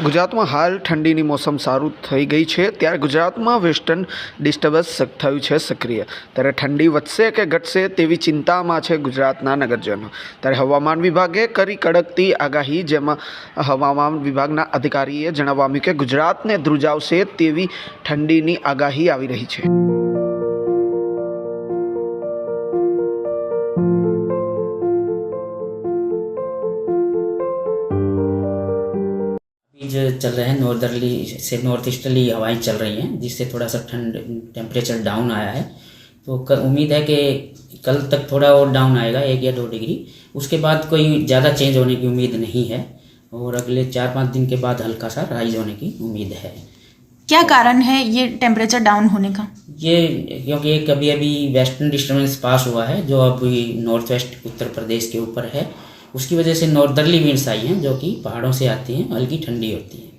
ગુજરાતમાં હાલ ઠંડીની મોસમ શરૂ થઈ ગઈ છે ત્યારે ગુજરાતમાં વેસ્ટર્ન ડિસ્ટર્બન્સ થયું છે સક્રિય। ત્યારે ઠંડી વધશે કે ઘટશે તેવી ચિંતામાં છે ગુજરાતના નગરજનો। ત્યારે હવામાન વિભાગે કરી કડકતી આગાહી, જેમાં હવામાન વિભાગના અધિકારીએ જણાવ્યું કે ગુજરાતને ધ્રુજાવશે તેવી ઠંડીની આગાહી આવી રહી છે। जो चल रहे हैं नॉर्दर्ली से नॉर्थ ईस्टर्ली हवाएं चल रही हैं, जिससे थोड़ा सा ठंड टेम्परेचर डाउन आया है। तो उम्मीद है कि कल तक थोड़ा और डाउन आएगा 1 या 2 डिग्री। उसके बाद कोई ज़्यादा चेंज होने की उम्मीद नहीं है और अगले 4-5 दिन के बाद हल्का सा राइज होने की उम्मीद है। क्या कारण है ये टेम्परेचर डाउन होने का? ये क्योंकि अभी वेस्टर्न डिस्टर्बेंस पास हुआ है जो अभी नॉर्थ वेस्ट उत्तर प्रदेश के ऊपर है। उसकी वजह से नॉर्दर्ली विंड्स आई हैं जो कि पहाड़ों से आती हैं, हल्की ठंडी होती है।